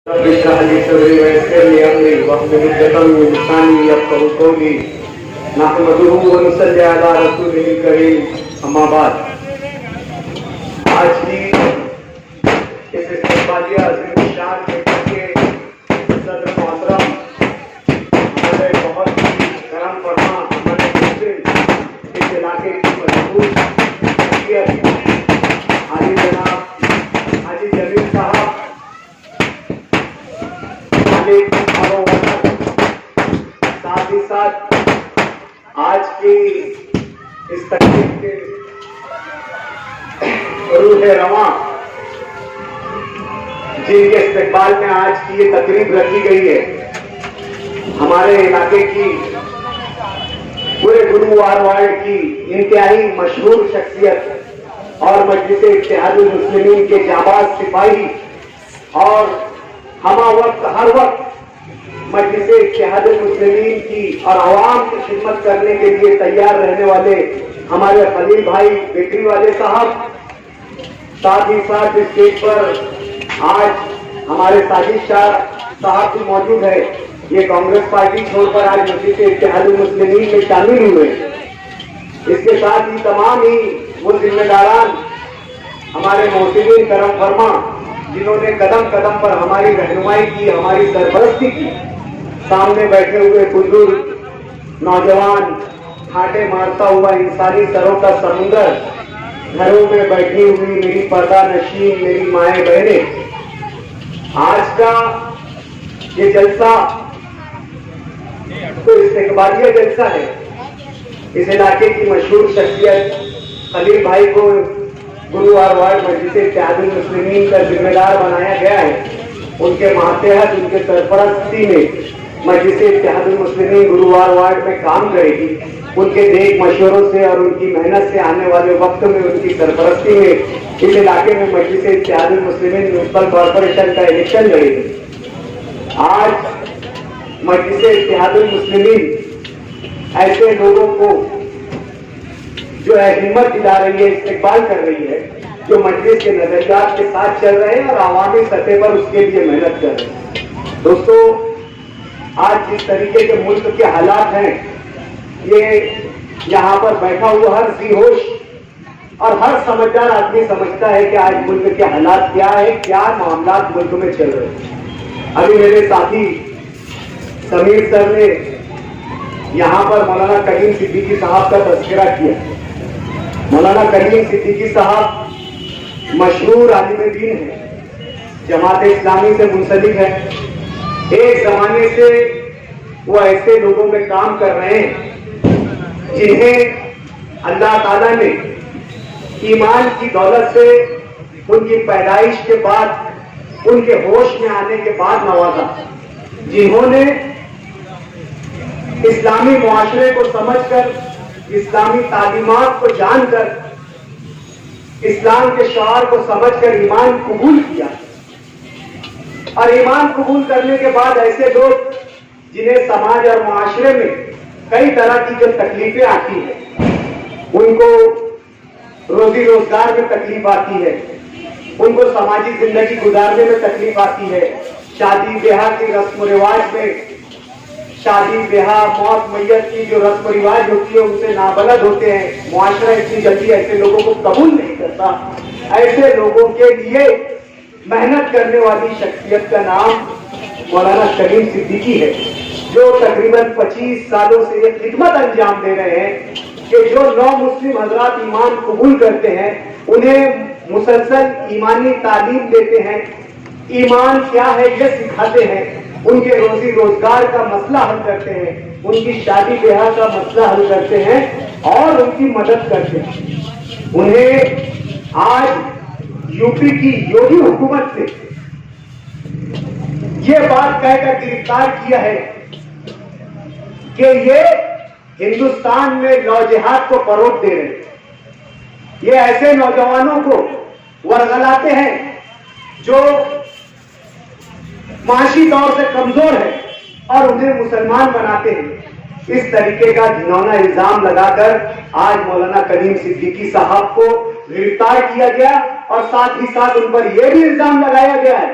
रब इश्रह ली सदरी वयस्सिर ली अमरी वहलुल उक़दतम मिन लिसानी यफ़क़हू क़ौली नहमदुहु व नुसल्ली अला रसूलिहिल करीम अम्मा बाद। आज की इस इस्तिक़बालिया अज़ीम-उश-शान के सदर मोहतरम हमारे बहुत ही करम फरमा हमारे मुस्लिम इस इलाके की मशहूर शख्सियत हाजी जनाब हाजी जलील साहब साथ ही साथ आज की इस तकरीब के रूह रवां जिनके इस्तेक़बाल में आज की ये तकरीब रखी गई है, हमारे इलाके की पूरे गुरुवार वार्ड की इंतहाई मशहूर शख्सियत और मजलिस इत्तेहादुल मुस्लिमीन के जाबाज सिपाही और हमा वक्त हर वक्त मजलिस इत्तेहादुल मुस्लिमीन की और आवाम की खिदमत करने के लिए तैयार रहने वाले हमारे खलील भाई बेकरी वाले साहब, साथ ही साथ इस स्टेज पर आज हमारे साजिद शाह साहब भी मौजूद है। ये कांग्रेस पार्टी छोड़कर आज मजलिस इत्तेहादुल मुस्लिमीन में शामिल हुए। इसके साथ ही तमाम ही वो जिम्मेदारान हमारे मोहसिनीन करम फरमा जिन्होंने कदम कदम पर हमारी रहनुमाई की, हमारी सरपरस्ती की, सामने बैठे हुए बुजुर्ग नौजवान, ठाटे मारता हुआ इंसानी सरों का समुंदर, घरों में बैठी हुई मेरी पर्दा नशीन मेरी माए बहने, आज का ये जलसा तो इस्तिक़बालिया जलसा है। इस इलाके की मशहूर शख्सियत खलील भाई को गुरुवार वार्ड मजलिस इत्तेहादुल मुस्लिमीन का जिम्मेदार बनाया गया है। उनके मातहत उनके सरपरस्ती में मजलिस इत्तेहादुल मुस्लिमीन गुरुवार वार्ड में काम करेगी। उनके देख मशवरों से और उनकी मेहनत से आने वाले वक्त में उनकी सरपरस्ती में इस इलाके में मजलिस इत्तेहादुल मुस्लिमीन म्युनिसिपल कॉर्पोरेशन का इलेक्शन लड़ेगी। आज मजलिस इत्तेहादुल मुस्लिमीन ऐसे लोगों को जो है हिम्मत दिला रही है, इस्तेक़बाल कर रही है, जो मजलिस के नजरियात के साथ चल रहे हैं और आवामी सतह पर उसके लिए मेहनत कर रहे हैं। दोस्तों, आज जिस तरीके के मुल्क के हालात हैं, ये यहाँ पर बैठा हुआ हर बेहोश और हर समझदार आदमी समझता है कि आज मुल्क के हालात क्या है, क्या मामला मुल्क में चल रहे हैं। अभी मेरे साथी समीर सर ने यहाँ पर मौलाना कलीम सिद्दीकी साहब का तज़किरा किया। मौलाना कलीम सिद्दीकी साहब मशहूर आलिम दीन है, जमात इस्लामी से मुंसलिक है। एक जमाने से वो ऐसे लोगों में काम कर रहे हैं जिन्हें अल्लाह ताला ने ईमान की दौलत से उनकी पैदाइश के बाद, उनके होश में आने के बाद नवाजा, जिन्होंने इस्लामी मुआशरे को समझकर, इस्लामी तालीमात को जानकर, इस्लाम के शआर को समझकर ईमान कबूल किया। और ईमान कबूल करने के बाद ऐसे लोग जिन्हें समाज और मुआशरे में कई तरह की जो तकलीफें आती हैं, उनको रोजी रोजगार में तकलीफ आती है, उनको समाजी जिंदगी गुजारने में तकलीफ आती है, शादी ब्याह की रस्म रिवाज में, शादी ब्याह मौत मैयत की जो रस्म रिवाज होती है उनसे नाबलद होते हैं। मुआशरा इतनी जल्दी ऐसे लोगों को कबूल नहीं करता। ऐसे लोगों के लिए मेहनत करने वाली शख्सियत का नाम मौलाना कलीम सिद्दीकी है, जो तकरीबन 25 सालों से ये खिदमत अंजाम दे रहे हैं कि जो नौ मुस्लिम हजरात ईमान कबूल करते हैं उन्हें मुसलसल ईमानी तालीम देते हैं, ईमान क्या है ये सिखाते हैं, उनके रोजी रोजगार का मसला हल करते हैं, उनकी शादी ब्याह का मसला हल करते हैं और उनकी मदद करते हैं। उन्हें आज यूपी की योगी हुकूमत ने यह बात कहकर गिरफ्तार किया है कि ये हिंदुस्तान में नौजिहाद को फरोग दे रहे हैं। ये ऐसे नौजवानों को वरगलाते हैं जो माशी तौर से कमजोर है और उन्हें मुसलमान बनाते हैं। इस तरीके का घिनौना इल्जाम लगाकर आज मौलाना कलीम सिद्दीकी साहब को गिरफ्तार किया गया और साथ ही साथ उन पर यह भी इल्जाम लगाया गया है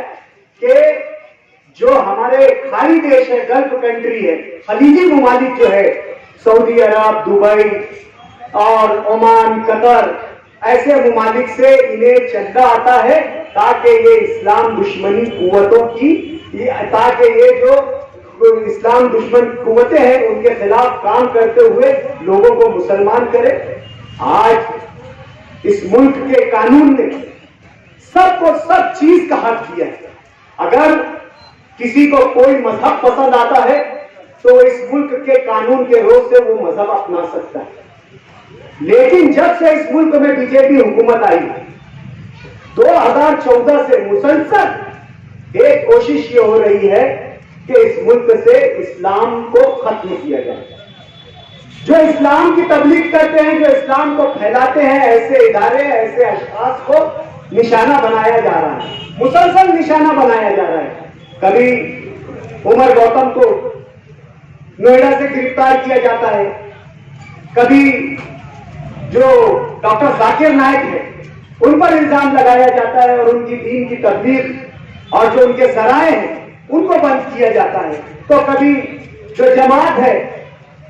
कि हमारे खाड़ी देश है, गल्फ कंट्री है, खलीजी ममालिक जो है, सऊदी अरब, दुबई और ओमान, कतर, ऐसे ममालिक से इन्हें चंदा आता है ताकि ये इस्लाम दुश्मनी कुव्वतों की, ताकि ये जो इस्लाम दुश्मन कुव्वतें हैं उनके खिलाफ काम करते हुए लोगों को मुसलमान करे। आज इस मुल्क के कानून ने सबको सब चीज का हक दिया है। अगर किसी को कोई मजहब पसंद आता है तो इस मुल्क के कानून के रोज से वो मजहब अपना सकता है। लेकिन जब से इस मुल्क में बीजेपी हुकूमत आई 2014 से मुसलसल एक कोशिश ये हो रही है कि इस मुल्क से इस्लाम को खत्म किया जाए। जो इस्लाम की तबलीग करते हैं, जो इस्लाम को फैलाते हैं, ऐसे इदारे, ऐसे अशखास को निशाना बनाया जा रहा है, मुसलसल निशाना बनाया जा रहा है। कभी उमर गौतम को नोएडा से गिरफ्तार किया जाता है, कभी जो डॉक्टर जाकिर नायक है उन पर इल्जाम लगाया जाता है और उनकी दीन की तबलीग और जो उनके जराए हैं उनको बंद किया जाता है। तो कभी जो जमात है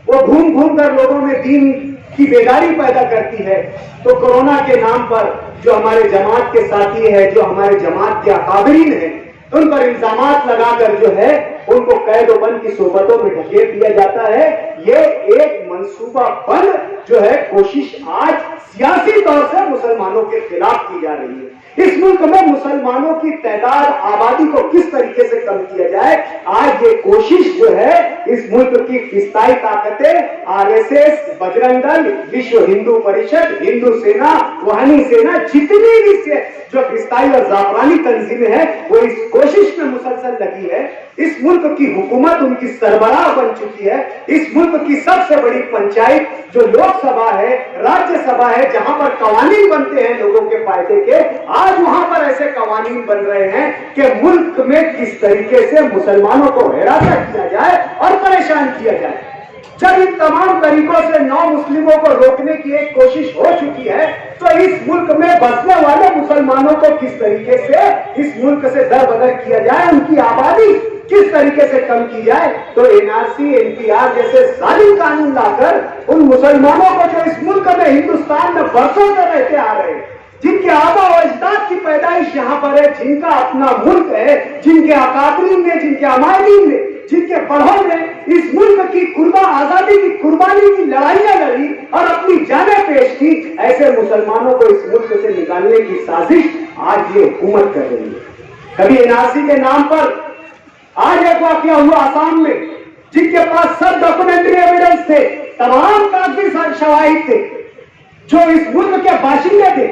वो घूम घूम कर लोगों में दीन की बेदारी पैदा करती है। तो कोरोना के नाम पर जो हमारे जमात के साथी है, जो हमारे जमात के अकाबरीन है, उन पर इल्जामात लगाकर जो है उनको कैद बंद की सोबतों में ढकेल दिया जाता है। ये एक मंसूबा बंद जो है कोशिश आज सियासी तौर से मुसलमानों के खिलाफ की जा रही है। इस मुल्क में मुसलमानों की तादाद, आबादी को किस तरीके से कम किया जाए, आज ये कोशिश जो है इस मुल्क की फिस्ताई ताकतें, आरएसएस, बजरंग दल, विश्व हिंदू परिषद, हिंदू सेना, रूहानी सेना, जितनी भी से जो फिस्ताई और जाफरानी तंजीमें हैं वो इस कोशिश में मुसलसल लगी है। इस मुल्क की हुकूमत उनकी सरबराह बन चुकी है। इस मुल्क की सबसे बड़ी पंचायत जो लोकसभा है, राज्यसभा है, जहां पर कवानीन बनते हैं लोगों के फायदे के, आज वहां पर ऐसे कवानीन बन रहे हैं कि मुल्क में किस तरीके से मुसलमानों को हिरासत किया जाए और परेशान किया जाए। जब इन तमाम तरीकों से नौ मुस्लिमों को रोकने की एक कोशिश हो चुकी है तो इस मुल्क में बसने वाले मुसलमानों को किस तरीके से इस मुल्क से दरबदर किया जाए, उनकी आबादी किस तरीके से कम की जाए। तो एनआरसी, एनपीआर जैसे जालिम कानून लाकर उन मुसलमानों को जो इस मुल्क में, हिंदुस्तान में बरसों से रहते आ रहे हैं, जिनके आबा और अजदाद की पैदाइश यहाँ पर है, जिनका अपना मुल्क है, जिनके अकाबरीन ने, जिनके अमायदीन ने, जिनके बढ़ों ने इस मुल्क की आजादी की कुर्बानी की लड़ाइयां लड़ी और अपनी जानें पेश की, ऐसे मुसलमानों को इस मुल्क से निकालने की साजिश आज ये हुकूमत कर रही है। कभी एनआरसी के नाम पर आज एक वाकया हुआ आसाम में, जिनके पास सब डॉक्यूमेंट्री एविडेंस थे, तमाम कागजी शवाहिद थे, जो इस मुल्क के बाशिंदे थे,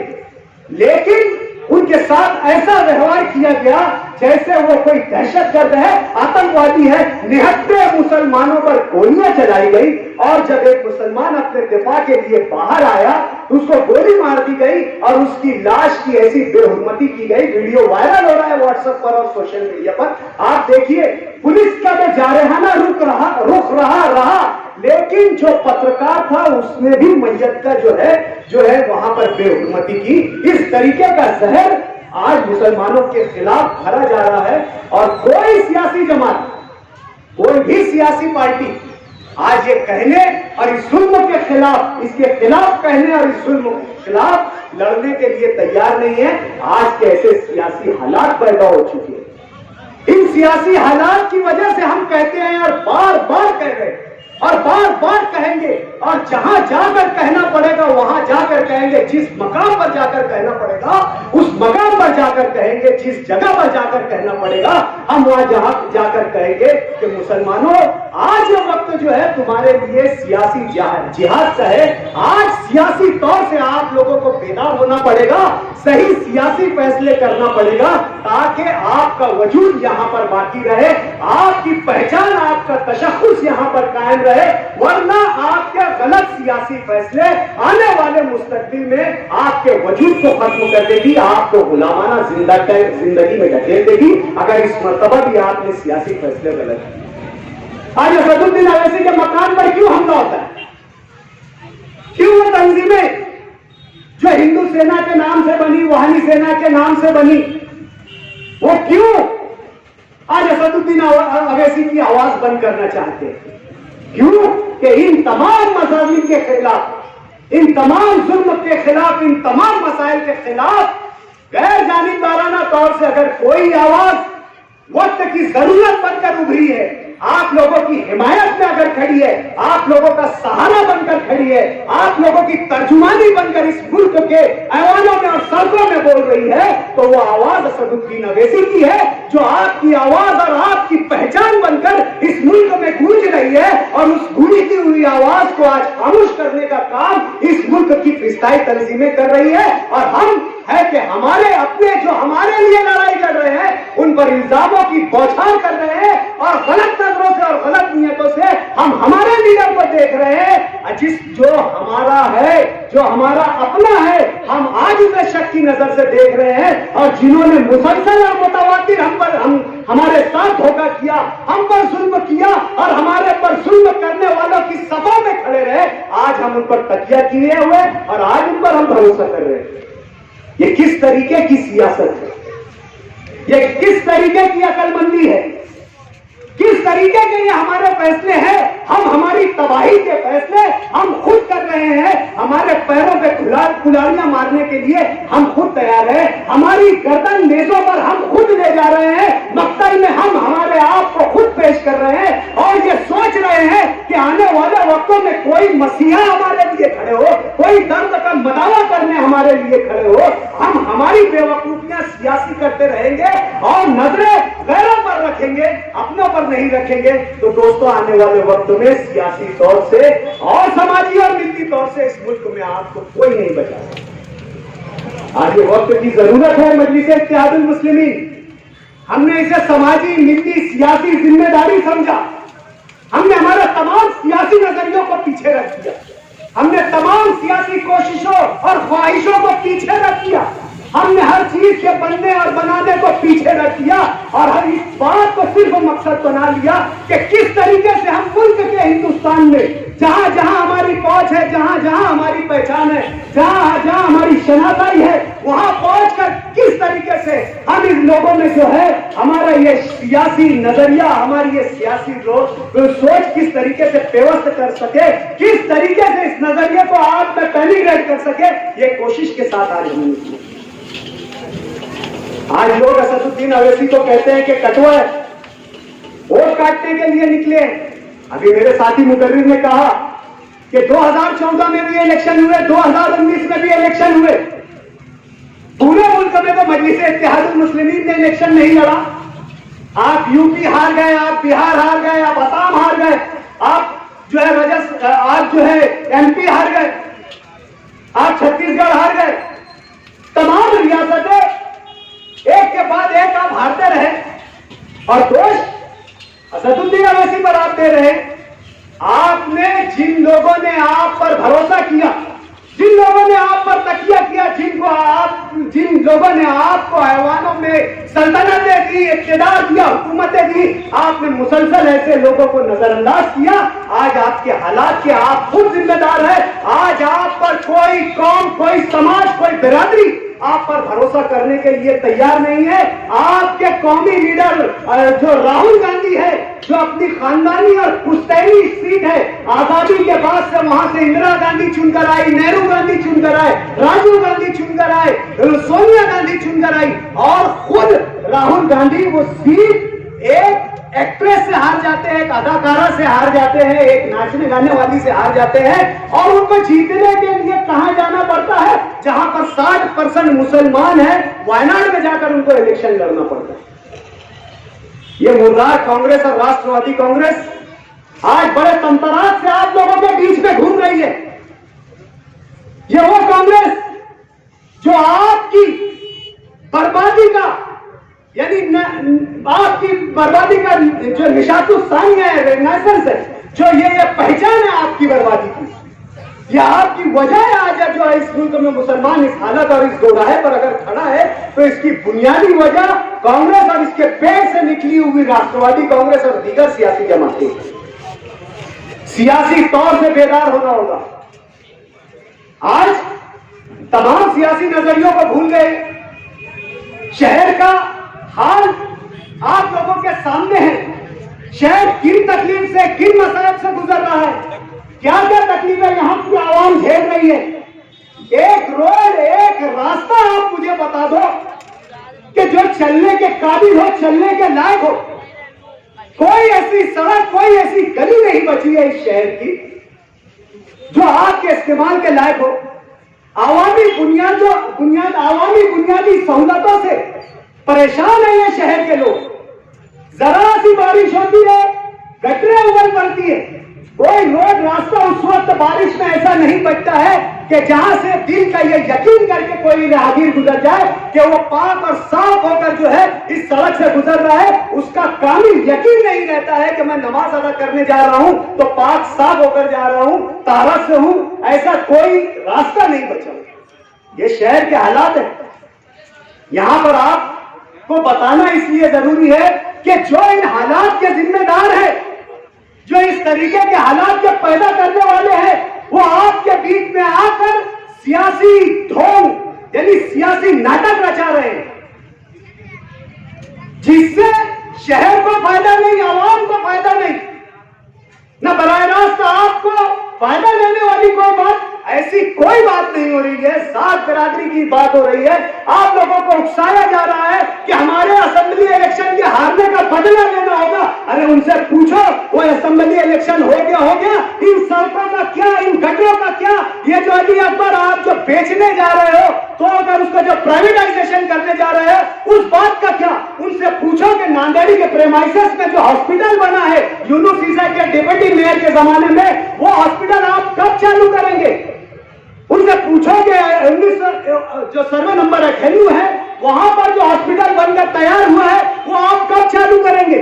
लेकिन उनके साथ ऐसा व्यवहार किया गया जैसे वो कोई दहशतगर्द है, आतंकवादी है। निहत्ते मुसलमानों पर गोलियां चलाई गई और जब एक मुसलमान अपने दिफा के लिए बाहर आया तो उसको गोली मार दी गई और उसकी लाश की ऐसी बेहुरमती की गई। वीडियो वायरल हो रहा है व्हाट्सएप पर और सोशल मीडिया पर, आप देखिए। पुलिस का तो जारहाना रुख रहा, लेकिन जो पत्रकार था उसने भी मैयत का जो है वहां पर बेहुरमती की। इस तरीके का जहर आज मुसलमानों के खिलाफ भरा जा रहा है और कोई सियासी जमात, कोई भी सियासी पार्टी आज ये कहने और इस जुल्म के खिलाफ, इसके खिलाफ कहने और इस जुल्म के खिलाफ लड़ने के लिए तैयार नहीं है। आज के ऐसे सियासी हालात पैदा हो चुके हैं। इन सियासी हालात की वजह से हम कहते हैं और बार बार कह रहे हैं और बार बार कहेंगे, और जहां जाकर कहना पड़ेगा वहां जाकर कहेंगे, जिस मकाम पर जाकर कहना पड़ेगा उस मकाम पर जाकर कहेंगे, जिस जगह पर जाकर कहना पड़ेगा हम वहां जाकर कहेंगे कि मुसलमानों, आज ये वक्त जो है तुम्हारे लिए सियासी जिहाद का है। आज सियासी तौर से आप लोगों को बेदार होना पड़ेगा, सही सियासी फैसले करना पड़ेगा ताकि आपका वजूद यहां पर बाकी रहे, आपकी पहचान, आपका तशख्खुस यहां पर कायम रहे। वरना आपके गलत सियासी फैसले आने वाले मुस्तकबिल में आपके वजूद को खत्म कर देगी, आपको गुलामाना जिंदगी में ढकेल देगी अगर इस मर्तबा भी आपने सियासी फैसले गलत किए। आज असदुद्दीन अवैसी के मकान पर क्यों हमला होता है? क्यों वो तंजीमें जो हिंदू सेना के नाम से बनी, रूहानी सेना के नाम से बनी, वो क्यों आज असदुद्दीन अवैसी की आवाज बंद करना चाहते हैं। क्यों? कि इन तमाम मसाइल के खिलाफ, इन तमाम जुल्म के खिलाफ, इन तमाम मसाइल के खिलाफ गैर जानिबदाराना तौर से अगर कोई आवाज वक्त की जरूरत बनकर उभरी है, आप लोगों की हिमायत में अगर खड़ी है, आप लोगों का सहारा बनकर खड़ी है, आप लोगों की तर्जुमानी बनकर इस मुल्क के ऐवानों में और सड़कों में बोल रही है, तो वो आवाज असदुद्दीन अवैसी की है, जो आपकी आवाज और आपकी पहचान बनकर इस मुल्क में गूंज रही है। और उस गूंजती हुई आवाज को आज खामोश करने का काम इस मुल्क की फिस्ताई तंजीमें कर रही है। और हम है कि हमारे अपने जो हमारे लिए लड़ाई लड़ रहे हैं, उन पर इल्जामों की बौछार कर रहे हैं और गलत नजरों से और गलत नियतों से हम हमारे लीडर को देख रहे हैं। जो हमारा है, जो हमारा अपना है, हम आज उसे शक की नजर से देख रहे हैं। और जिन्होंने मुसलसल और मुतवातिर हमारे साथ धोखा किया, हम पर जुल्म किया और हमारे पर जुल्म करने वालों की सफा में खड़े रहे, आज हम उन पर तकिया किए हुए और आज उन पर हम भरोसा कर रहे हैं। ये किस तरीके की सियासत है? ये किस तरीके की अकलमंदी है? किस तरीके के ये हमारे फैसले हैं? हम हमारी तबाही के फैसले हम खुद कर रहे हैं। हमारे पैरों पे कुल्हाड़ियां मारने के लिए हम खुद तैयार हैं। हमारी गर्दन नेज़ों पर हम खुद ले जा रहे हैं। मक्तल में हम हमारे आप को खुद पेश कर रहे हैं और ये सोच रहे हैं कि आने वाले वक्तों में कोई मसीहा हमारे लिए खड़े हो, कोई दर्द का मदावा करने हमारे लिए खड़े हो। हम हमारी बेवकूफियां सियासी करते रहेंगे और नजरें गैरों पर रखेंगे, अपनों पर नहीं रखेंगे। तो दोस्तों, आने वाले वक्त में सियासी तौर से और समाजी और मिल्की तौर से इस मुल्क में आपको कोई नहीं बचा सकता। आज ये वक्त की जरूरत है मजलिस इत्तेहादुल मुस्लिमीन। हमने इसे समाजी, मिल्की, सियासी जिम्मेदारी समझा। हमने हमारे तमाम सियासी नजरियों को पीछे रख दिया। हमने तमाम सियासी कोशिशों और ख्वाहिशों को पीछे रख दिया। हमने हर चीज के बनने और बनाने को पीछे रख दिया और हर इस बात को सिर्फ मकसद बना लिया कि किस तरीके से हम मुल्क के हिंदुस्तान में जहां जहां हमारी पहुंच है, जहां जहां हमारी पहचान है, जहां जहां हमारी शनाख्त है, वहां पहुंचकर किस तरीके से हम इन लोगों में जो है हमारा ये सियासी नजरिया, हमारी ये सियासी सोच किस तरीके से पेवस्त कर सके, किस तरीके से इस नजरिए को आप में पेनिट्रेट कर सके, ये कोशिश के साथ आज हम निकले। आज लोग असदुद्दीन अवैसी को कहते हैं कि कटवा है, वोट काटने के लिए निकले। अभी मेरे साथी मुकर्रिर ने कहा कि 2014 में भी इलेक्शन हुए, 2019 में भी इलेक्शन हुए। पूरे मुल्क में तो मजलिस इत्तेहादुल मुस्लिमीन ने इलेक्शन नहीं लड़ा। आप यूपी हार गए, आप बिहार हार गए, आप असम हार गए, आप जो है आप जो है एमपी हार गए, आप छत्तीसगढ़ हार गए। तमाम रियासतें एक के बाद एक आप हारते रहे और दोष असदुद्दीन अवैसी पर आप दे रहे। आपने जिन लोगों ने आप पर भरोसा किया, जिन लोगों ने आप पर तकिया किया, जिन लोगों ने आपको ऐवानों में सल्तनतें दी, इक़्तिदार दिया, हुकूमतें दी, आपने मुसलसल ऐसे लोगों को नजरअंदाज किया। आज आपके हालात के आप खुद जिम्मेदार हैं। आज आप पर कोई कौम, कोई समाज, कोई बिरादरी आप पर भरोसा करने के लिए तैयार नहीं है। आपके कौमी लीडर जो राहुल गांधी है, जो अपनी खानदानी और पुश्तैनी सीट है, आजादी के बाद से वहां से इंदिरा गांधी चुनकर आई, नेहरू गांधी चुनकर आए, राजीव गांधी चुनकर आए, सोनिया गांधी चुनकर आई और खुद राहुल गांधी वो सीट एक एक्ट्रेस से हार जाते हैं, एक अदाकारा से हार जाते हैं, एक नाचने गाने वाली से हार जाते हैं। और उनको जीतने के लिए कहां जाना पड़ता है? जहां पर 60% मुसलमान है, वायनाड में जाकर उनको इलेक्शन लड़ना पड़ता है। ये मुर्दार कांग्रेस और राष्ट्रवादी कांग्रेस आज बड़े तंतराज से आप लोगों के बीच में घूम रही है। ये वो कांग्रेस जो आपकी बर्बादी का, यानी आपकी बर्बादी का जो निशातुस्सानी है, रेगनाइजेंस है, जो ये पहचान है आपकी बर्बादी की, यह आपकी वजह है। आज जो इस मुल्क में मुसलमान इस हालत और इस दोराहे पर अगर खड़ा है, तो इसकी बुनियादी वजह कांग्रेस और इसके पेट से निकली हुई राष्ट्रवादी कांग्रेस और दीगर सियासी जमातें। सियासी तौर से बेदार होना होगा। आज तमाम सियासी नजरियों को भूल गए। शहर का हाल आप लोगों के सामने है। शहर किन तकलीफ से, किन मसाइल से गुजर रहा है, क्या क्या तकलीफें यहाँ की आवाम झेल रही है। एक रोड, एक रास्ता आप मुझे बता दो कि जो चलने के काबिल हो, चलने के लायक हो। कोई ऐसी सड़क, कोई ऐसी गली नहीं बची है इस शहर की जो आपके इस्तेमाल के लायक हो। आवामी बुनियादी सहूलतों से परेशान है ये शहर के लोग। जरा सी बारिश होती है, गटरें उबल पड़ती है। कोई रोड रास्ता उस वक्त बारिश में ऐसा नहीं बचता है कि जहां से दिल का ये यकीन करके कोई राहगीर गुजर जाए कि वो पाक और साफ होकर जो है इस सड़क से गुजर रहा है। उसका कामिल यकीन नहीं रहता है कि मैं नमाज अदा करने जा रहा हूं तो पाक साफ होकर जा रहा हूं, तारत से हूं। ऐसा कोई रास्ता नहीं बचा। ये शहर के हालात है। यहां पर आपको बताना इसलिए जरूरी है कि जो इन हालात के जिम्मेदार है, जो इस तरीके के हालात के पैदा करने वाले हैं, वो आपके बीच में आकर सियासी ढोंग यानी सियासी नाटक रचा रहे हैं, जिससे शहर को फायदा नहीं, आवाम को फायदा नहीं, न बराह रास्त आपको फायदा लेने वाली कोई बात, ऐसी कोई बात नहीं हो रही है। सात बिरादरी की बात हो रही है। आप लोगों को उकसाया जा रहा है कि हमारे असेंबली इलेक्शन के हारने का बदला लेना होगा। अरे उनसे पूछो, वो असेंबली इलेक्शन हो गया, इन सड़कों का क्या, इन गटरों का क्या। ये जो अली अकबर आप जो बेचने जा रहे हो, तो अगर उसका जो प्राइवेटाइजेशन करने जा रहे हो, उस बात का क्या। उनसे पूछो कि नांदेड़ी के प्रेमाइसेस में जो हॉस्पिटल बना है यूनुस ईसा के डिप्टी मेयर के जमाने में, वो हॉस्पिटल आप कब चालू करेंगे। उनसे पूछोगे जो सर्वे नंबर 98 है, वहां पर जो हॉस्पिटल बनकर तैयार हुआ है वो आप कब चालू करेंगे।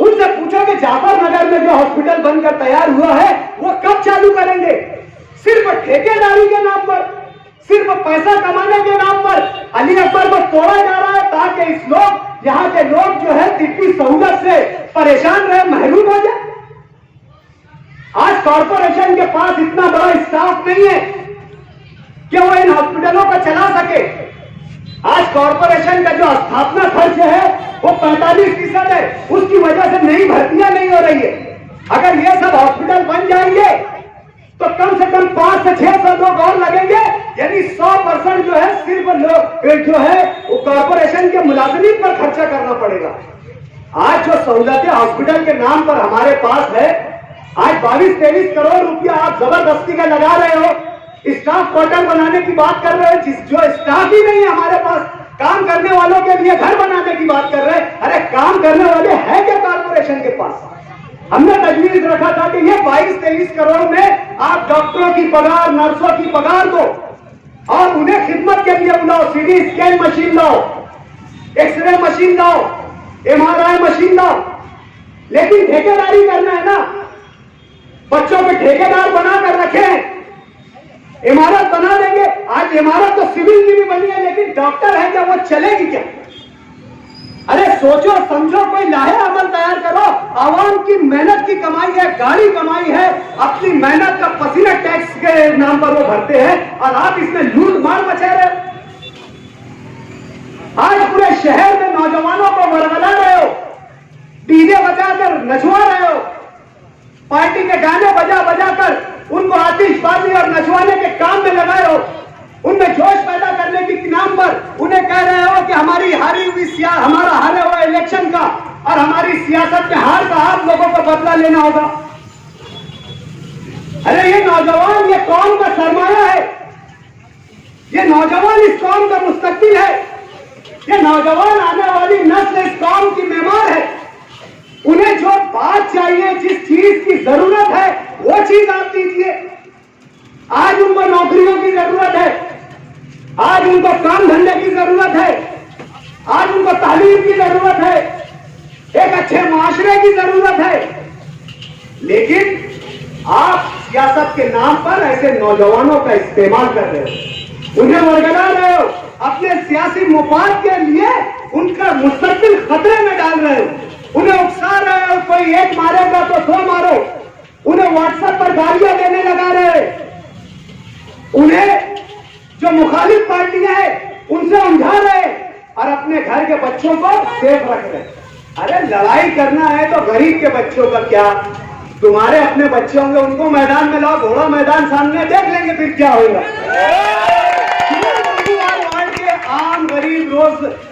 उनसे पूछोगे जाफर नगर में जो हॉस्पिटल बनकर तैयार हुआ है वो कब चालू करेंगे। सिर्फ ठेकेदारी के नाम पर, सिर्फ पैसा कमाने के नाम पर अली अकबर को तोड़ा जा रहा है ताकि इस लोग, यहाँ के लोग जो है तिब्बी सहूलत से परेशान रहे, महरूम हो जाए। आज कॉर्पोरेशन के पास इतना बड़ा स्टाफ नहीं है कि वो इन हॉस्पिटलों को चला सके। आज कॉर्पोरेशन का जो स्थापना खर्च है वो 45% है, उसकी वजह से नई भर्तियां नहीं हो रही है। अगर ये सब हॉस्पिटल बन जाएंगे तो कम से कम 5 से 6 साल लोग और लगेंगे, यानी 100% जो है सिर्फ लोग जो है वो कॉर्पोरेशन के मुलाजिमीन पर खर्चा करना पड़ेगा। आज जो सहूलतें हॉस्पिटल के नाम पर हमारे पास है, आज 22-23 करोड़ रुपया आप जबरदस्ती का लगा रहे हो, स्टाफ क्वार्टर बनाने की बात कर रहे हैं, जो स्टाफ ही नहीं है हमारे पास, काम करने वालों के लिए घर बनाने की बात कर रहे हैं। अरे काम करने वाले हैं क्या कॉर्पोरेशन के पास। हमने तजवीज रखा था कि ये 22-23 करोड़ में आप डॉक्टरों की पगार, नर्सों की पगार दो और उन्हें खिदमत के लिए बुलाओ। सीटी स्कैन मशीन लाओ, एक्सरे मशीन लाओ, MRI मशीन लाओ। लेकिन ठेकेदारी करना है ना, बच्चों के ठेकेदार बनाकर रखें, इमारत बना देंगे। आज इमारत तो सिविल की भी बनी है, लेकिन डॉक्टर है क्या, वो चलेगी क्या। अरे सोचो समझो, कोई लाहे अमल तैयार करो। आवाम की मेहनत की कमाई है, गाड़ी कमाई है, अपनी मेहनत का पसीना टैक्स के नाम पर वो भरते हैं और आप इसमें लूट मार मचा रहे हो। आज पूरे शहर में नौजवानों को वरगला रहे हो, डीजे बजाकर नचवा रहे हो, पार्टी के गाने बजा बजाकर उनको आतिशबाजी और नचवाने के काम में लगाए हो, उनमें जोश पैदा करने के नाम पर उन्हें कह रहे हो कि हमारा हारे हुआ इलेक्शन का और हमारी सियासत के हार का आप लोगों को बदला लेना होगा। अरे ये नौजवान, ये कौम का सरमाया है, ये नौजवान इस कौम का मुस्तकबिल है, ये नौजवान आने वाली नस्ल इस कौम की मेहमान है। उन्हें जो बात चाहिए, जिस चीज की जरूरत है वो चीज आप दीजिए। आज उनको नौकरियों की जरूरत है, आज उनको काम धंधे की जरूरत है, आज उनको तालीम की जरूरत है, एक अच्छे माशरे की जरूरत है। लेकिन आप सियासत के नाम पर ऐसे नौजवानों का इस्तेमाल कर रहे हो, उन्हें वरगला रहे हो, अपने सियासी मुफाद के लिए उनका मुस्तकबिल खतरे में डाल रहे हो, उन्हें उकसा रहे हो। कोई एक मारेगा तो 100 मारो, उन्हें व्हाट्सएप पर गालियां देने लगा रहे, उन्हें जो मुखालिफ पार्टियां हैं उनसे उलझा रहे और अपने घर के बच्चों को सेफ रख रहे। अरे लड़ाई करना है तो गरीब के बच्चों का क्या, तुम्हारे अपने बच्चे होंगे उनको मैदान में लाओ, घोड़ा मैदान सामने देख लेंगे फिर क्या होगा। आम गरीब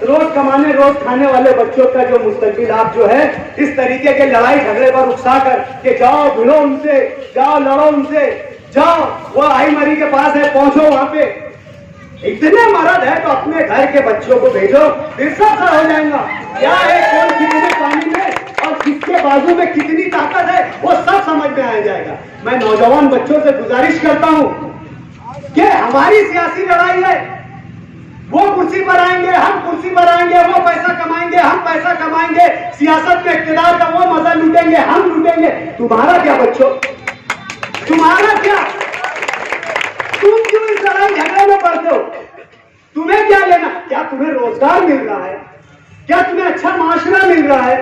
रोज कमाने रोज खाने वाले बच्चों का जो मुस्तकबिल आप जो है इस तरीके के लड़ाई झगड़े पर उकसा कर कि जाओ भिड़ो उनसे, जाओ लड़ो उनसे, जाओ वो आई मरी के पास है पहुंचो वहां पे, इतने मर्द है तो अपने घर के बच्चों को भेजो, फिर सब हो जाएगा। क्या है कौन कितने पानी में और किसके बाजू में कितनी ताकत है वो सब समझ में आ जाएगा। मैं नौजवान बच्चों से गुजारिश करता हूं कि हमारी सियासी लड़ाई है, वो कुर्सी पर आएंगे हम कुर्सी पर आएंगे, वो पैसा कमाएंगे हम पैसा कमाएंगे, सियासत में इख्तियार का वो मजा लूटेंगे हम लूटेंगे। तुम्हारा क्या बच्चों, तुम्हारा क्या, तुम क्यों इस लड़ाई झगड़े में पड़ते हो? तुम्हें क्या लेना? क्या तुम्हें रोजगार मिल रहा है? क्या तुम्हें अच्छा माशरा मिल रहा है?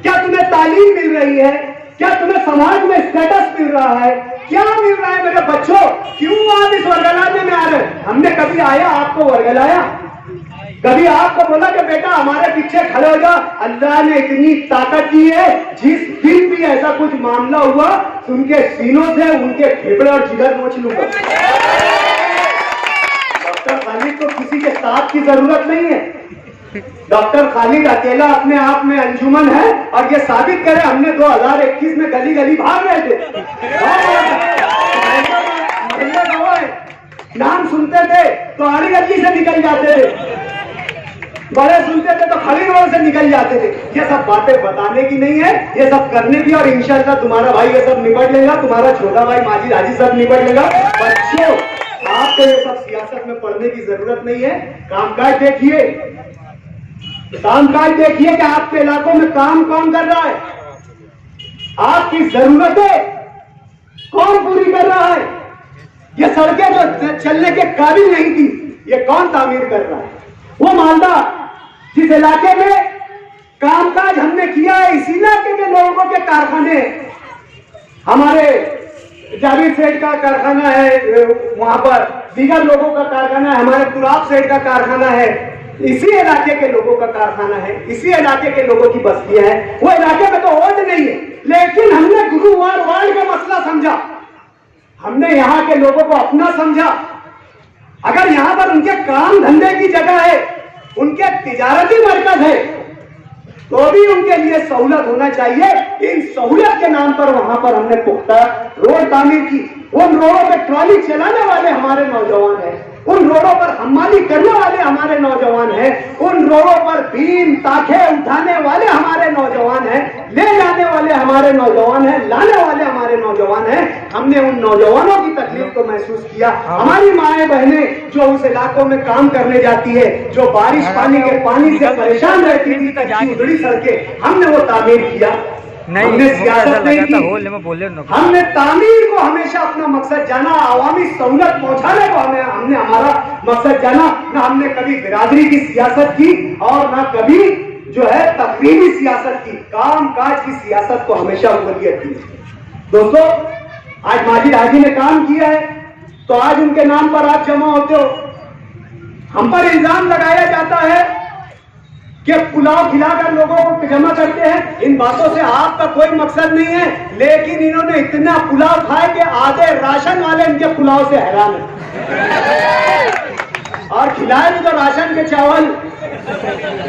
क्या तुम्हें तालीम मिल रही है? क्या तुम्हें समाज में स्टेटस मिल रहा है? क्या मिल रहा है मेरे बच्चों? क्यों आप इस वर्गलाने में आ रहे हैं? हमने कभी आया आपको वर्गलाया? कभी आपको बोला कि बेटा हमारे पीछे खड़े हो जाओ? अल्लाह ने इतनी ताकत दी है, जिस दिन भी ऐसा कुछ मामला हुआ उनके सीनों से उनके फेफड़े और जिगर नोच लूंगा। डॉक्टर खालिद को किसी के साथ की जरूरत नहीं है। डॉक्टर खालिद अकेला अपने आप में अंजुमन है और ये साबित करे हमने 2021 में गली गली भाग रहे थे, नाम सुनते थे तो आड़ी गली से निकल जाते थे, बड़े सुनते थे तो खाली रोड से निकल जाते थे। ये सब बातें बताने की नहीं है, ये सब करने की, और इंशाल्लाह तुम्हारा भाई ये सब निपट लेगा, तुम्हारा छोटा भाई माजिद हाजी सब निपट लेगा। बच्चों आपको ये सब सियासत में पढ़ने की जरूरत नहीं है, कामकाज देखिए, कामकाज देखिए कि आपके इलाकों में काम कौन कर रहा है, आपकी जरूरतें कौन पूरी कर रहा है। ये सड़कें जो चलने के काबिल नहीं थी ये कौन तामीर कर रहा है। वो मालदा जिस इलाके में कामकाज हमने किया है, इस इलाके के लोगों के कारखाने, हमारे जावेद सेठ का कारखाना है, वहां पर दीगर लोगों का कारखाना है, हमारे गुलाब सेठ का कारखाना है, इसी इलाके के लोगों का कारखाना है, इसी इलाके के लोगों की बस्तियां हैं। वो इलाके में तो वोट नहीं है, लेकिन हमने गुरुवार वार्ड का मसला समझा, हमने यहाँ के लोगों को अपना समझा। अगर यहाँ पर उनके काम धंधे की जगह है, उनके तिजारती मरकज है, तो भी उनके लिए सहूलत होना चाहिए। इन सहूलत के नाम पर वहां पर हमने पुख्ता रोड तामीर की। उन रोडों पर ट्रॉली चलाने वाले हमारे नौजवान हैं, उन रोडों पर हमाली करने वाले हमारे नौजवान हैं, उन रोडों पर बीम ताखे उठाने वाले हमारे नौजवान हैं, ले जाने वाले हमारे नौजवान हैं, लाने वाले हमारे नौजवान हैं। हमने उन नौजवानों की तकलीफ को महसूस किया। हमारी माएं बहनें जो उस इलाकों में काम करने जाती है, जो बारिश पानी के पानी से परेशान रहती थी, कच्ची उजड़ी सड़कें, हमने वो तामीर किया। हमने सियासत नहीं की, हमने तामीर को हमेशा अपना मकसद जाना, आवामी सहूलत पहुंचाने को हमने हमारा मकसद जाना। ना हमने कभी बिरादरी की सियासत की और ना कभी जो है तकरीबी सियासत की, काम काज की सियासत को हमेशा अव्वलियत दी। दोस्तों आज माजिद हाजी ने काम किया है तो आज उनके नाम पर आप जमा होते हो। हम पर इल्जाम लगाया जाता है कि पुलाव खिलाकर लोगों को जमा करते हैं। इन बातों से आपका कोई मकसद नहीं है, लेकिन इन्होंने इतना पुलाव खाए कि आधे राशन वाले इनके पुलाव से हैरान है, और खिलाए भी तो राशन के चावल।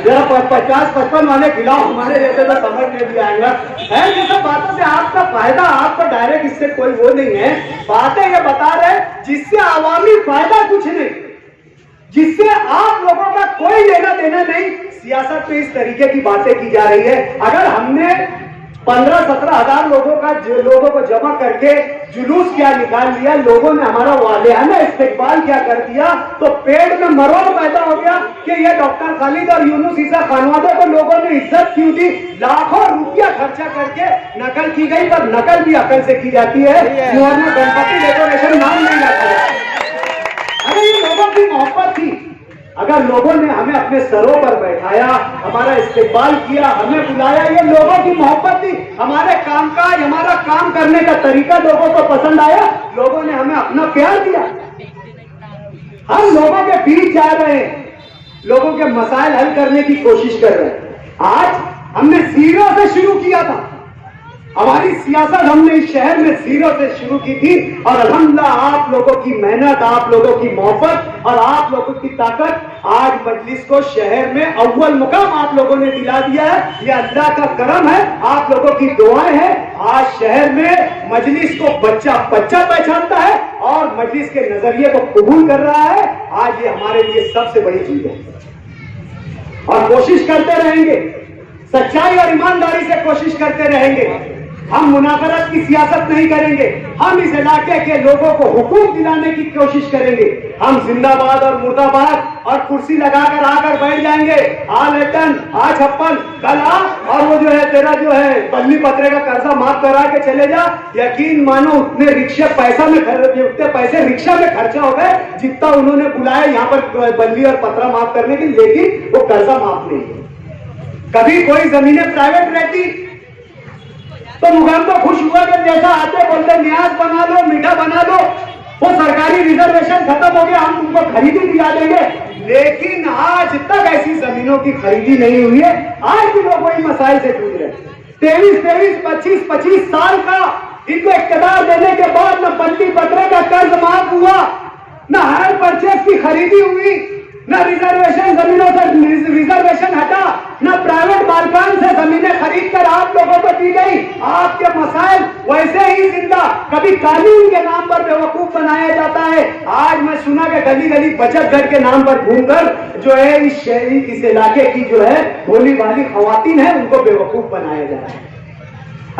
जरा 50-55 वाले खिलाओ, हमारे जैसे तो समझ में भी आएगा। है ये सब बातों से आपका फायदा, आपको डायरेक्ट इससे कोई वो नहीं है। बातें ये बता रहे जिससे आवामी फायदा कुछ नहीं, जिससे आप लोगों का कोई लेना देना नहीं। सियासत में इस तरीके की बातें की जा रही है। अगर हमने 15-17 हजार लोगों को जमा करके जुलूस क्या निकाल लिया, लोगों ने हमारा वालियाना इस्तेकबाल क्या कर दिया, तो पेट में मरोड़ पैदा हो गया कि ये डॉक्टर खालिद और यूनुस ईसा खानवादे को लोगों ने इज्जत क्यों दी। लाखों रुपया खर्चा करके नकल की गई, पर नकल भी अकल से की जाती है, वरना गणपति डेकोरेशन नाम नहीं रखा है। अरे ये लोगों की मोहब्बत थी। अगर लोगों ने हमें अपने सरों पर बैठाया, हमारा इस्तेकबाल किया, हमें बुलाया, ये लोगों की मोहब्बत थी। हमारे कामकाज, हमारा काम करने का तरीका लोगों को पसंद आया, लोगों ने हमें अपना प्यार दिया। हम लोगों के बीच जा रहे हैं, लोगों के मसाइल हल करने की कोशिश कर रहे हैं। आज हमने जीरो से शुरू किया था। हमारी सियासत हमने इस शहर में जीरो से शुरू की थी और अल्हम्दुलिल्लाह आप लोगों की मेहनत, आप लोगों की मोहब्बत और आप लोगों की ताकत आज मजलिस को शहर में अव्वल मुकाम आप लोगों ने दिला दिया है। ये अल्लाह का करम है, आप लोगों की दुआएं हैं। आज शहर में मजलिस को बच्चा बच्चा पहचानता है और मजलिस के नजरिए को कबूल कर रहा है। आज ये हमारे लिए सबसे बड़ी चीज है और कोशिश करते रहेंगे, सच्चाई और ईमानदारी से कोशिश करते रहेंगे। हम मुनाफरत की सियासत नहीं करेंगे, हम इस इलाके के लोगों को हुकूक दिलाने की कोशिश करेंगे। हम जिंदाबाद और मुर्दाबाद और कुर्सी लगाकर आकर बैठ जाएंगे, आ लेटन आ छप्पन कल आ और वो जो है तेरा जो है बल्ली पत्रे का कर्जा माफ करा के चले जा। यकीन मानो उतने रिक्शा पैसा में उतने पैसे रिक्शा में खर्चा हो गए जितना उन्होंने बुलाया यहाँ पर बल्ली और पत्रा माफ करने की, लेकिन वो कर्जा माफ नहीं। कभी कोई जमीनें प्राइवेट रहती तो मुगाम तो खुश हुआ कि जैसा आते बोलते न्याज बना लो, मीठा बना लो, वो सरकारी रिजर्वेशन खत्म हो गया, हम तुमको खरीदी दिला देंगे। लेकिन आज तक ऐसी जमीनों की खरीदी नहीं हुई है। आज भी लोग वही मसाइल से जूझ रहे हैं। 23, 25 साल का इनको इख्तियार देने के बाद न बल्ली पत्रे का कर्ज माफ हुआ, न हायर परचेज की खरीदी हुई, न रिजर्वेशन जमीनों से रिजर्वेशन हटा, न प्राइवेट मालिकान से जमीनें खरीद कर आप लोगों को दी गई। आपके मसाइल वैसे ही जिंदा, कभी कानून के नाम पर बेवकूफ बनाया जाता है। आज मैं सुना कि गली गली बचत घर के नाम पर घूमकर जो है इस शहरी इस इलाके की जो है भोली भाली खवातीन है उनको बेवकूफ बनाया जा रहा है।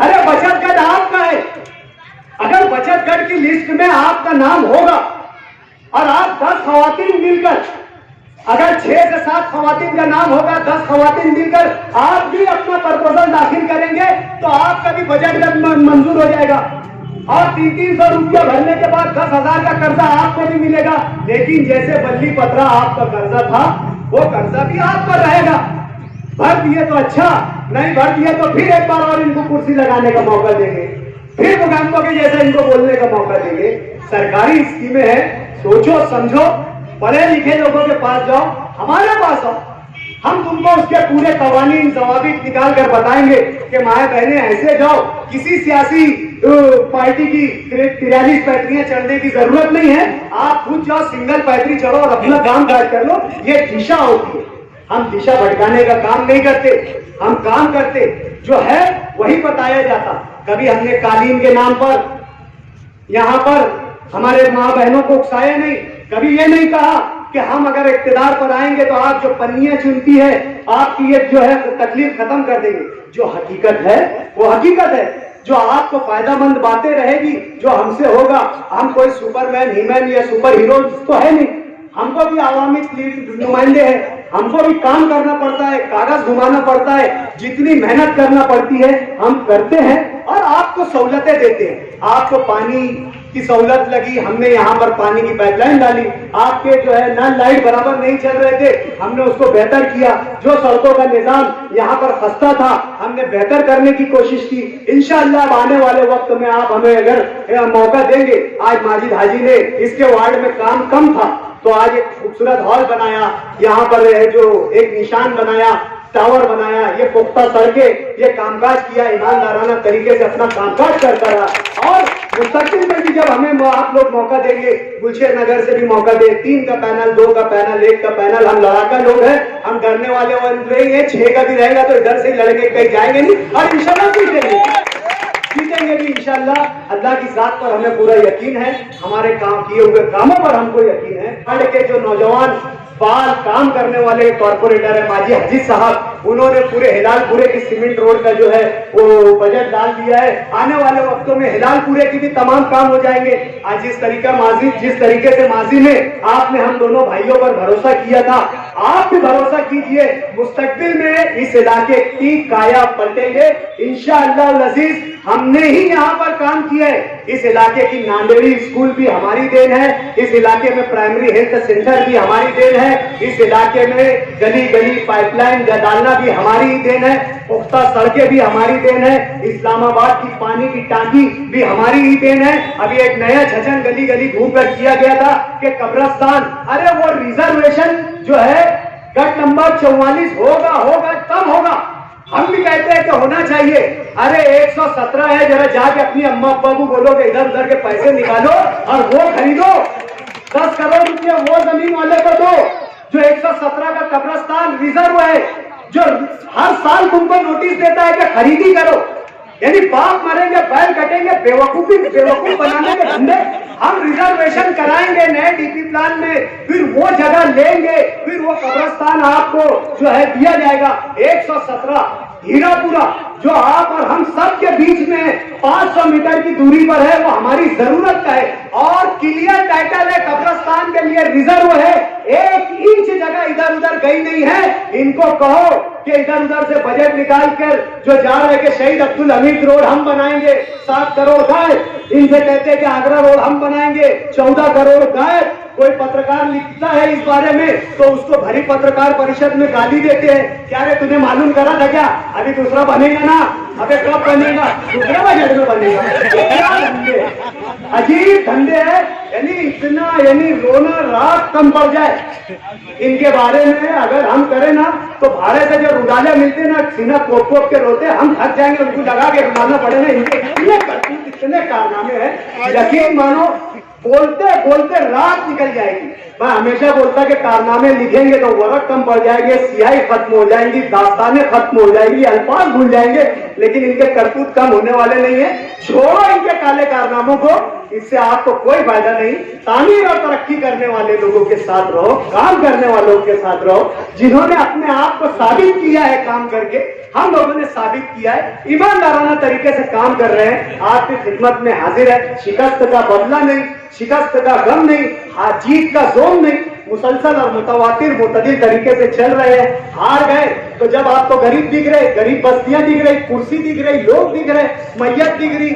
अरे बचत घर आपका है, अगर बचत घर की लिस्ट में आपका नाम होगा और आप 10 खवातीन मिलकर, अगर 6 से 7 खवातीन का नाम होगा, 10 खवातीन मिलकर आप भी अपना प्रपोजल दाखिल करेंगे तो आपका भी बजट मंजूर हो जाएगा और 300 रुपया भरने के बाद 10,000 का कर्जा आपको भी मिलेगा। लेकिन जैसे बल्ली पत्रा आपका कर्जा था वो कर्जा भी आप पर रहेगा। भर दिए तो अच्छा, नहीं भर दिए तो फिर एक बार और इनको कुर्सी लगाने का मौका देंगे, फिर मुगामों के जैसे इनको बोलने का मौका देंगे। सरकारी स्कीमें हैं, सोचो समझो, पढ़े लिखे लोगों के पास जाओ, हमारे पास आओ, हम तुमको उसके पूरे कवानीन जवाबित निकाल कर बताएंगे कि माए बहने ऐसे जाओ। किसी सियासी पार्टी की 43 पैतरियां चढ़ने की जरूरत नहीं है, आप खुद जाओ, सिंगल पैतरी चढ़ो और अपना काम काज कर लो। ये दिशा होती है, हम दिशा भटकाने का काम नहीं करते, हम काम करते जो है वही बताया जाता। कभी हमने कालीन के नाम पर यहाँ पर हमारे माँ बहनों को उकसाया नहीं, कभी ये नहीं कहा कि हम अगर इख्तियार पर आएंगे तो आप जो पन्नियां चुनती है आपकी ये जो है तकलीफ खत्म कर देंगे। जो हकीकत है वो हकीकत है, जो आपको फायदामंद बातें रहेगी, जो हमसे होगा। हम कोई सुपरमैन, हीमैन या सुपर हीरो तो है नहीं, हमको भी आवामी नुमाइंदे हैं, हमको भी काम करना पड़ता है, कागज घुमाना पड़ता है, जितनी मेहनत करना पड़ती है हम करते हैं और आपको सहूलतें देते हैं। आपको पानी की सहूलत लगी, हमने यहाँ पर पानी की पाइपलाइन डाली, आपके जो है नल लाइट बराबर नहीं चल रहे थे, हमने उसको बेहतर किया। जो सड़कों का निजाम यहाँ पर खस्ता था हमने बेहतर करने की कोशिश की। इंशाअल्लाह आने वाले वक्त में आप हमें अगर मौका देंगे, आज माजिद हाजी ने इसके वार्ड में काम कम था तो आज एक खूबसूरत हॉल बनाया, यहाँ पर जो एक निशान बनाया, टावर बनाया, ये पुख्ता सड़कें, ये कामकाज किया, ईमानदाराना तरीके से अपना कामकाज करता रहा। और मुस्तकिल में भी जब हमें आप लोग मौका देंगे, गुलशेर नगर से भी मौका दे, 3 का पैनल, 2 का पैनल, 1 का पैनल, हम लड़ाका लोग हैं, हम डरने वाले नहीं है। 6 का भी रहेगा तो इधर से ही लड़के कहीं जाएंगे नहीं और इंशाल्लाह जीतेंगे भी इंशाल्लाह। अल्लाह की जात पर हमें पूरा यकीन है, हमारे काम किए हुए कामों पर हमको यकीन है। वार्ड के जो नौजवान फाल काम करने वाले कॉर्पोरेटर है माजी हजीज साहब, उन्होंने पूरे हिलालपुरे की सीमेंट रोड का जो है वो बजट डाल दिया है। आने वाले वक्तों में हिलालपुरे की भी तमाम काम हो जाएंगे। आज जिस तरीके से माजी में आपने हम दोनों भाइयों पर भरोसा किया था, आप भी भरोसा कीजिए, मुस्तकबिल में इस इलाके की काया पलटेंगे इंशाअल्लाह अजीज। हमने ही यहाँ पर काम किया है। इस इलाके की नांदेड़ी स्कूल भी हमारी देन है, इस इलाके में प्राइमरी हेल्थ सेंटर भी हमारी देन है, इस इलाके में गली गली पाइपलाइन डालना भी हमारी ही देन है, पुख्ता सड़कें भी हमारी देन है, इस्लामाबाद की पानी की टांकी भी हमारी ही देन है। अभी एक नया छचन गली गली घूमकर किया गया था कि कब्रस्तान, अरे वो रिजर्वेशन जो है गट नंबर 44 होगा तब होगा, हम भी कहते हैं कि होना चाहिए। अरे 117 है, जरा जाके अपनी अम्मा अब्बा को बोलो कि इधर उधर के पैसे निकालो और वो खरीदो। 10 करोड़ रुपये वो जमीन वाले को दो जो 117 का कब्रिस्तान रिजर्व है, जो हर साल तुमको नोटिस देता है कि खरीदी करो। यानी बाप मरेंगे, बैल कटेंगे, बेवकूफ बनाने के धंधे। हम रिजर्वेशन कराएंगे नए डीपी प्लान में, फिर वो जगह लेंगे, फिर वो कब्रिस्तान आपको जो है दिया जाएगा। 117 हीरापुरा जो आप और हम सब के बीच में 500 मीटर की दूरी पर है, वो हमारी जरूरत का है और क्लियर टाइटल है, कब्रिस्तान के लिए रिजर्व है। 1 इंच जगह इधर उधर गई नहीं है। इनको कहो कि इधर उधर से बजट निकाल कर जो जा रहे कि शहीद अब्दुल हमीद रोड हम बनाएंगे, 7 करोड़ गायब। इनसे कहते हैं कि आगरा रोड हम बनाएंगे, 14 करोड़ गायब। कोई पत्रकार लिखता है इस बारे में तो उसको भरी पत्रकार परिषद में गाली देते हैं। क्या रे तूने मालूम करा था क्या? अभी दूसरा बनेगा ना, अबे कब बनेगा? दूसरे बजट में बनेगा। क्या धंधे, अजीब धंधे है। यानी इतना, यानी रोना रात कम पड़ जाए इनके बारे में अगर हम करें ना, तो भाड़े से जो रुडाले मिलते ना, सीना कोप कोप के रोते, हम थक जाएंगे उनको लगा के रुलाना पड़े ना। इनके इतने कारनामे हैं, यकीन मानो बोलते बोलते रात निकल जाएगी। मैं हमेशा बोलता कि कारनामे लिखेंगे तो वर्क कम पड़ जाएंगे, सियाही खत्म हो जाएंगी, दास्तानें खत्म हो जाएंगी, अल्फाज भूल जाएंगे, लेकिन इनके करतूत कम होने वाले नहीं है। छोड़ो इनके काले कारनामों को, इससे आपको कोई फायदा नहीं। तामीर और तरक्की करने वाले लोगों के साथ रहो, काम करने वालों के साथ रहो, जिन्होंने अपने आप को साबित किया है काम करके। हम लोगों ने साबित किया है, ईमानदाराना तरीके से काम कर रहे हैं, आपकी खिदमत में हाजिर है। शिकस्त का बदला नहीं, शिकस्त का गम नहीं, जीत का जोम नहीं, मुसलसल और मुतवातिर मुतदिल तरीके से चल रहे हैं। हार गए तो जब आपको गरीब दिख रहे, गरीब बस्तियां दिख रही, कुर्सी दिख रही, लोग दिख रहे, मैयत दिख रही,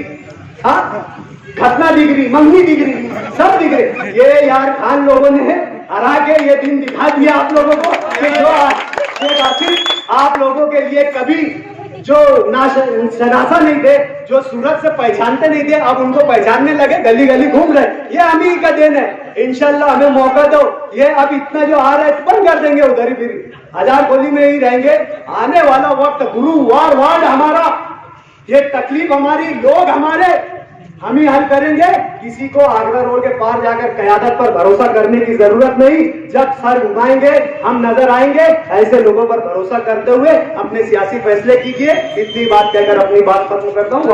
खतना दिख रही, मंगनी दिख रही, सब दिख रहे। ये यार खान लोगों ने हरा के ये दिन दिखा दिया आप लोगों को कि जो आखिर आप लोगों के लिए कभी जो शनासा नहीं थे, जो सूरत से पहचानते नहीं थे, अब उनको पहचानने लगे, गली गली घूम रहे। ये हम ही का दिन है। इंशाल्लाह हमें मौका दो, ये अब इतना जो आ रहा है बंद कर देंगे, उधर ही फिर हजार गोली में ही रहेंगे। आने वाला वक्त गुरु वार्ड हमारा, ये तकलीफ हमारी, लोग हमारे, हम ही हल करेंगे। किसी को आगरा रोड के पार जाकर कयादत पर भरोसा करने की जरूरत नहीं। जब सर घुमाएंगे हम नजर आएंगे। ऐसे लोगों पर भरोसा करते हुए अपने सियासी फैसले कीजिए। इतनी बात कहकर अपनी बात खत्म करता हूँ।